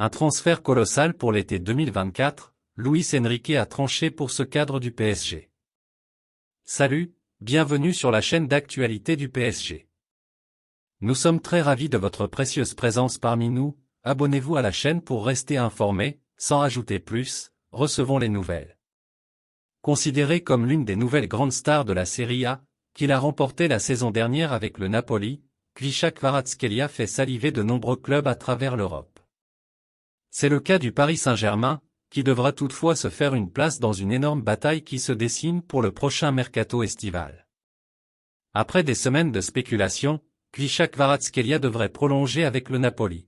Un transfert colossal pour l'été 2024, Luis Enrique a tranché pour ce cadre du PSG. Salut, bienvenue sur la chaîne d'actualité du PSG. Nous sommes très ravis de votre précieuse présence parmi nous, abonnez-vous à la chaîne pour rester informé, sans ajouter plus, recevons les nouvelles. Considéré comme l'une des nouvelles grandes stars de la Serie A, qu'il a remporté la saison dernière avec le Napoli, Khvicha Kvaratskhelia fait saliver de nombreux clubs à travers l'Europe. C'est le cas du Paris Saint-Germain, qui devra toutefois se faire une place dans une énorme bataille qui se dessine pour le prochain mercato estival. Après des semaines de spéculation, Khvicha Kvaratskhelia devrait prolonger avec le Napoli.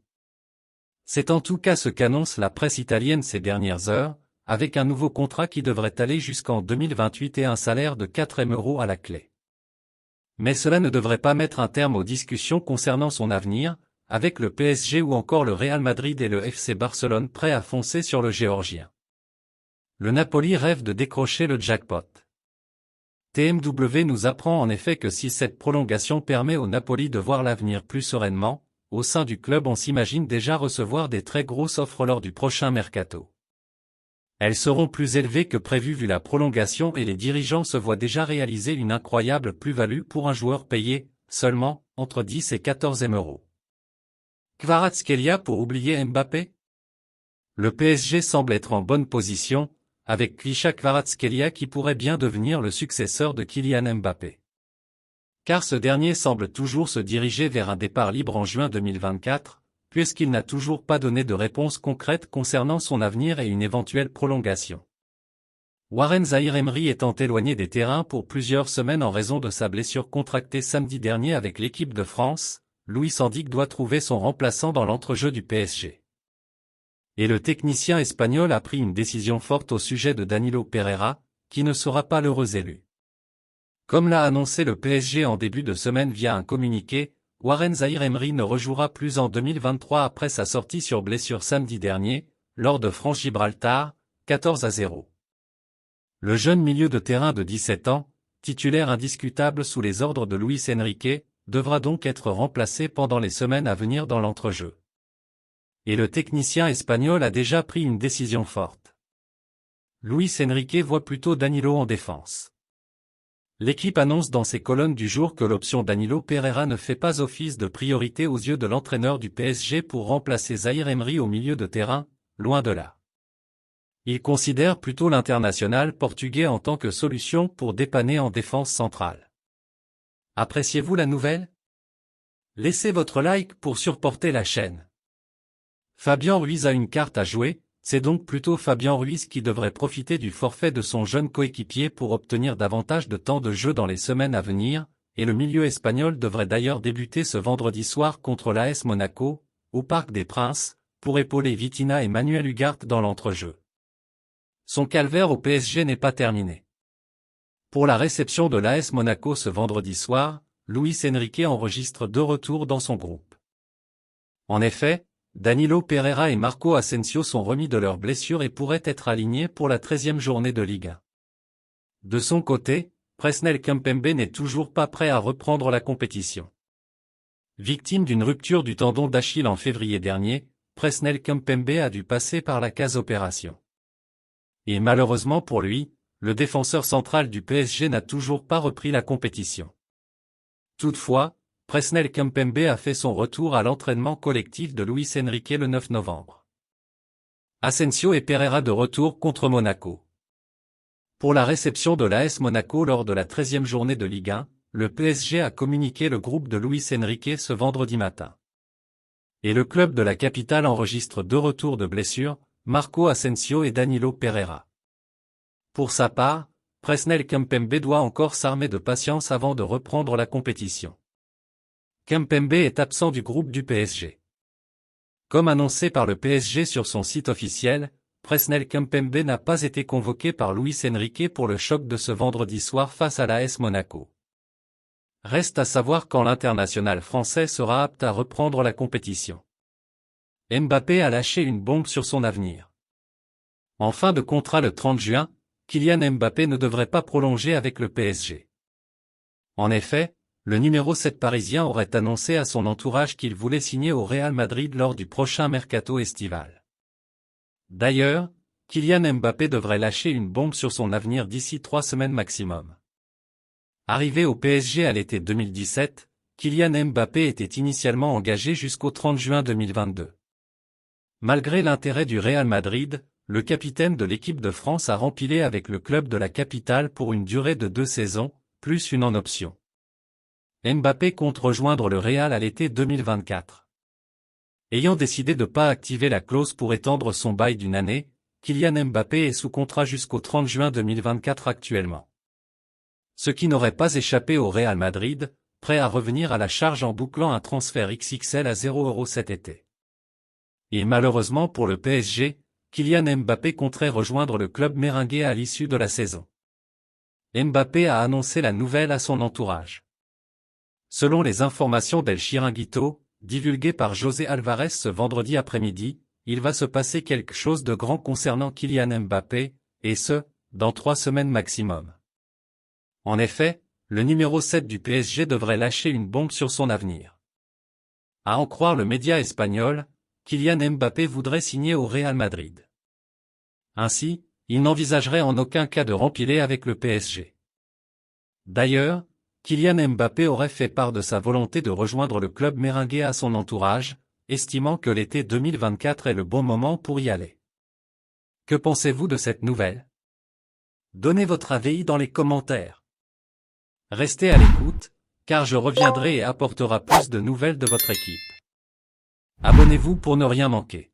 C'est en tout cas ce qu'annonce la presse italienne ces dernières heures, avec un nouveau contrat qui devrait aller jusqu'en 2028 et un salaire de 4 millions € à la clé. Mais cela ne devrait pas mettre un terme aux discussions concernant son avenir, avec le PSG ou encore le Real Madrid et le FC Barcelone prêts à foncer sur le Géorgien. Le Napoli rêve de décrocher le jackpot. TMW nous apprend en effet que si cette prolongation permet au Napoli de voir l'avenir plus sereinement, au sein du club on s'imagine déjà recevoir des très grosses offres lors du prochain mercato. Elles seront plus élevées que prévu vu la prolongation et les dirigeants se voient déjà réaliser une incroyable plus-value pour un joueur payé, seulement, entre 10 et 14 millions €. Kvaratskhelia pour oublier Mbappé? Le PSG semble être en bonne position, avec Khvicha Kvaratskhelia qui pourrait bien devenir le successeur de Kylian Mbappé. Car ce dernier semble toujours se diriger vers un départ libre en juin 2024, puisqu'il n'a toujours pas donné de réponse concrète concernant son avenir et une éventuelle prolongation. Warren Zaïre-Emery étant éloigné des terrains pour plusieurs semaines en raison de sa blessure contractée samedi dernier avec l'équipe de France, Luis Enrique doit trouver son remplaçant dans l'entrejeu du PSG. Et le technicien espagnol a pris une décision forte au sujet de Danilo Pereira, qui ne sera pas l'heureux élu. Comme l'a annoncé le PSG en début de semaine via un communiqué, Warren Zaïre-Emery ne rejouera plus en 2023 après sa sortie sur blessure samedi dernier, lors de France-Gibraltar, 14-0. Le jeune milieu de terrain de 17 ans, titulaire indiscutable sous les ordres de Luis Enrique, devra donc être remplacé pendant les semaines à venir dans l'entrejeu. Et le technicien espagnol a déjà pris une décision forte. Luis Enrique voit plutôt Danilo en défense. L'équipe annonce dans ses colonnes du jour que l'option Danilo Pereira ne fait pas office de priorité aux yeux de l'entraîneur du PSG pour remplacer Zaïre-Emery au milieu de terrain, loin de là. Il considère plutôt l'international portugais en tant que solution pour dépanner en défense centrale. Appréciez-vous la nouvelle? Laissez votre like pour supporter la chaîne. Fabien Ruiz a une carte à jouer, c'est donc plutôt Fabien Ruiz qui devrait profiter du forfait de son jeune coéquipier pour obtenir davantage de temps de jeu dans les semaines à venir, et le milieu espagnol devrait d'ailleurs débuter ce vendredi soir contre l'AS Monaco, au Parc des Princes, pour épauler Vitinha et Manuel Ugarte dans l'entrejeu. Son calvaire au PSG n'est pas terminé. Pour la réception de l'AS Monaco ce vendredi soir, Luis Enrique enregistre 2 retours dans son groupe. En effet, Danilo Pereira et Marco Asensio sont remis de leurs blessures et pourraient être alignés pour la 13e journée de Ligue 1. De son côté, Presnel Kimpembe n'est toujours pas prêt à reprendre la compétition. Victime d'une rupture du tendon d'Achille en février dernier, Presnel Kimpembe a dû passer par la case opération. Et malheureusement pour lui, le défenseur central du PSG n'a toujours pas repris la compétition. Toutefois, Presnel Kimpembe a fait son retour à l'entraînement collectif de Luis Enrique le 9 novembre. Asensio et Pereira de retour contre Monaco. Pour la réception de l'AS Monaco lors de la 13e journée de Ligue 1, le PSG a communiqué le groupe de Luis Enrique ce vendredi matin. Et le club de la capitale enregistre 2 retours de blessure, Marco Asensio et Danilo Pereira. Pour sa part, Presnel Kimpembe doit encore s'armer de patience avant de reprendre la compétition. Kimpembe est absent du groupe du PSG. Comme annoncé par le PSG sur son site officiel, Presnel Kimpembe n'a pas été convoqué par Luis Enrique pour le choc de ce vendredi soir face à l'AS Monaco. Reste à savoir quand l'international français sera apte à reprendre la compétition. Mbappé a lâché une bombe sur son avenir. En fin de contrat le 30 juin, Kylian Mbappé ne devrait pas prolonger avec le PSG. En effet, le numéro 7 parisien aurait annoncé à son entourage qu'il voulait signer au Real Madrid lors du prochain mercato estival. D'ailleurs, Kylian Mbappé devrait lâcher une bombe sur son avenir d'ici 3 semaines maximum. Arrivé au PSG à l'été 2017, Kylian Mbappé était initialement engagé jusqu'au 30 juin 2022. Malgré l'intérêt du Real Madrid, le capitaine de l'équipe de France a rempilé avec le club de la capitale pour une durée de 2 saisons, plus une en option. Mbappé compte rejoindre le Real à l'été 2024. Ayant décidé de ne pas activer la clause pour étendre son bail d'une année, Kylian Mbappé est sous contrat jusqu'au 30 juin 2024 actuellement. Ce qui n'aurait pas échappé au Real Madrid, prêt à revenir à la charge en bouclant un transfert XXL à 0€ cet été. Et malheureusement pour le PSG, Kylian Mbappé compterait rejoindre le club merengue à l'issue de la saison. Mbappé a annoncé la nouvelle à son entourage. Selon les informations d'El Chiringuito, divulguées par José Alvarez ce vendredi après-midi, il va se passer quelque chose de grand concernant Kylian Mbappé, et ce, dans 3 semaines maximum. En effet, le numéro 7 du PSG devrait lâcher une bombe sur son avenir. À en croire le média espagnol, Kylian Mbappé voudrait signer au Real Madrid. Ainsi, il n'envisagerait en aucun cas de rempiler avec le PSG. D'ailleurs, Kylian Mbappé aurait fait part de sa volonté de rejoindre le club merengue à son entourage, estimant que l'été 2024 est le bon moment pour y aller. Que pensez-vous de cette nouvelle? Donnez votre avis dans les commentaires. Restez à l'écoute, car je reviendrai et apportera plus de nouvelles de votre équipe. Abonnez-vous pour ne rien manquer.